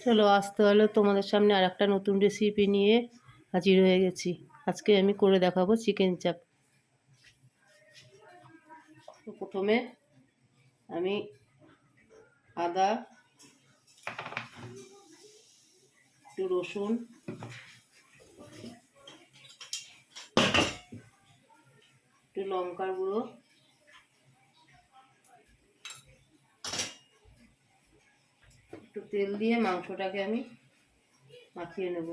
চলো আসতে হলো তোমাদের সামনে আর একটা নতুন রেসিপি নিয়ে হাজির হয়ে গেছি। আজকে আমি করে দেখাবো চিকেন চাপ। তো প্রথমে আমি আদা, একটু রসুন, একটু লঙ্কার গুঁড়ো, একটু তেল দিয়ে মাংসটাকে আমি মাখিয়ে নেব।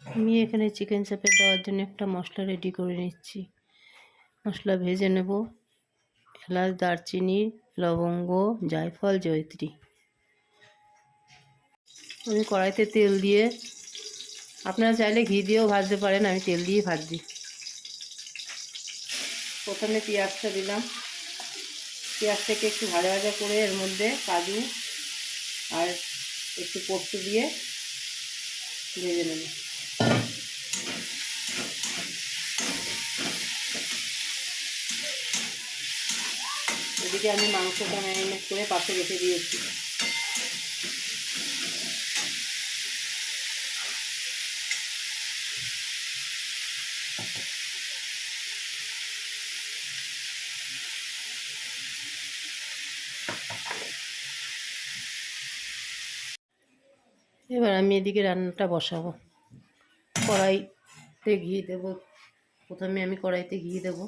আমি এখানে চিকেন চাপে দেওয়ার জন্য একটা মশলা রেডি করে নিচ্ছি। মশলা ভেজে নেব। এলাচ, দারচিনি, লবঙ্গ, জায়ফল, জয়িত্রী। আমি কড়াইতে তেল দিয়ে, আপনারা চাইলে ঘি দিয়েও ভাজতে পারেন, আমি তেল দিয়ে ভাজছি। প্রথমে পেঁয়াজটা দিলাম। পেঁয়াজটাকে একটু ভাজা ভাজা করে এর মধ্যে কাজু আর একটু পোস্ত দিয়ে ভেজে নেব। এদিকে আমি মাংসটা ম্যারিনেট করে পাশে রেখে দিয়েছি। এবার আমি এদিকে রান্নাটা বসাবো। কড়াইতে ঘি দেব। প্রথমে আমি কড়াইতে ঘি দেব।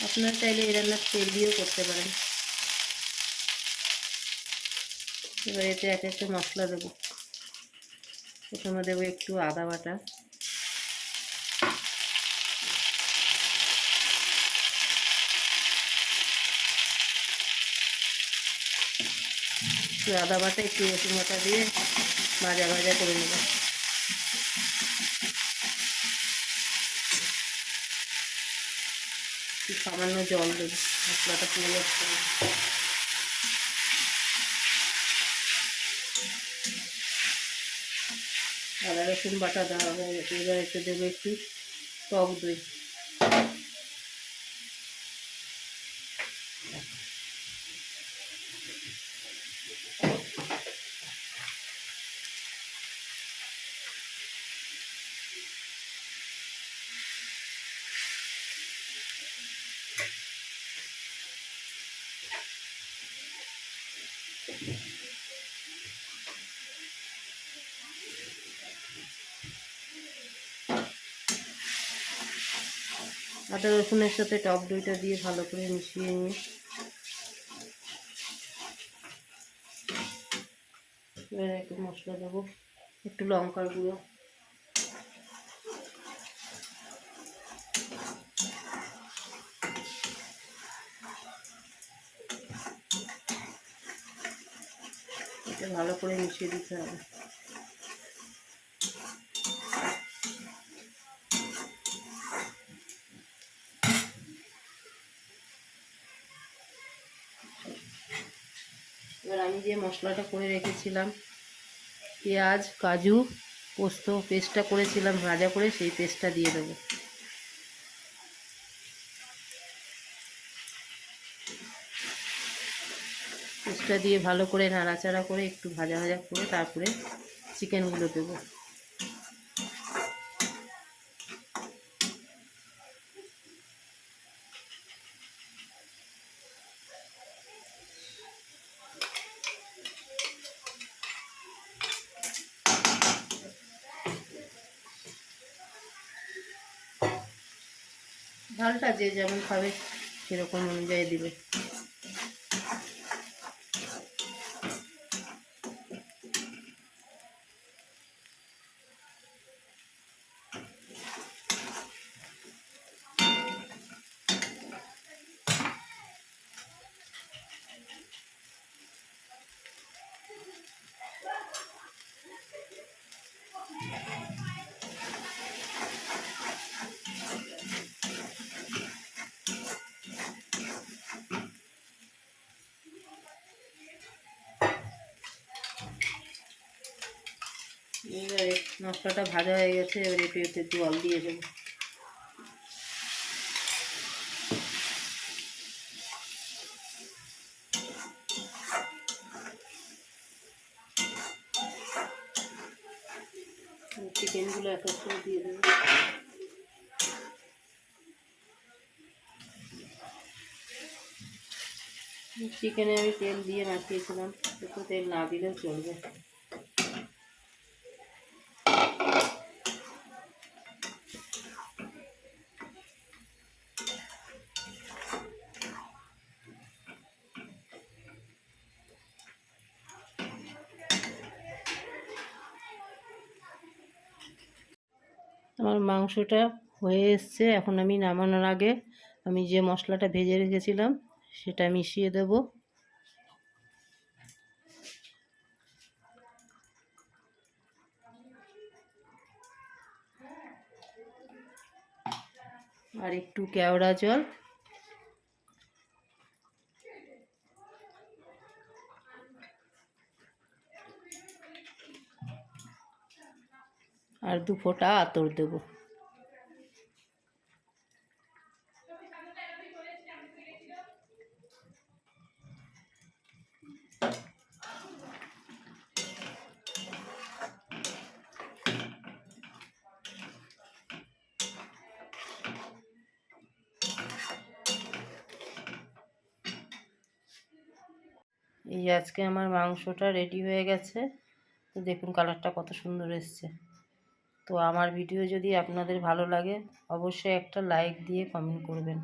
আপনারা চাইলে এই রান্নার তেল দিয়েও করতে পারেন। এবার এতে এক একটা মশলা দেবো। প্রথমে দেবো একটু আদা বাটা, একটু আদা বাটা, একটু রসুন বাটা দিয়ে ভাজা ভাজা করে নেব। একটু সামান্য জল দেবো, মশলাটা পুড়ে যাচ্ছে। আদা রসুন বাটা দেওয়া হয়ে গেছে। এবার এতে দেবো একটু টক দই। আদা রসুনের সাথে টক দইটা দিয়ে ভালো করে মিশিয়ে নিয়ে এবার একটু মশলা দেবো। একটু লঙ্কার গুঁড়ো, এটা ভালো করে মিশিয়ে দিতে হবে। এবার আমি যে মশলাটা করে রেখেছিলাম, পেঁয়াজ, কাজু, পোস্ত পেস্টটা করেছিলাম ভাজা করে, সেই পেস্টটা দিয়ে দেবো। পেস্টটা দিয়ে ভালো করে নাড়াচাড়া করে একটু ভাজা ভাজা করে তারপরে চিকেনগুলো দেবো। ঝালটা যে যেমন খাবে সেরকম অনুযায়ী দিবে। মশলাটা ভাজা হয়ে গেছে, এবার একটু জল দিয়ে দেবো। চিকেনগুলো একত্রে দিয়ে দেবো। চিকেনে আমি তেল দিয়ে মাখিয়েছিলাম, একটু তেল না দিলেও চলবে। আমার মাংসটা হয়ে এসছে। এখন আমি নামানোর আগে আমি যে মশলাটা ভেজে রেখেছিলাম সেটা মিশিয়ে দেব। আর একটু কেওড়া জল, আর 2 ফোঁটা আতর দেব। এই আজকে আমার মাংসটা রেডি হয়ে গেছে। তো দেখুন কালারটা কত সুন্দর এসছে। তো আমার ভিডিও যদি আপনাদের ভালো লাগে অবশ্যই একটা লাইক দিয়ে কমেন্ট করবেন।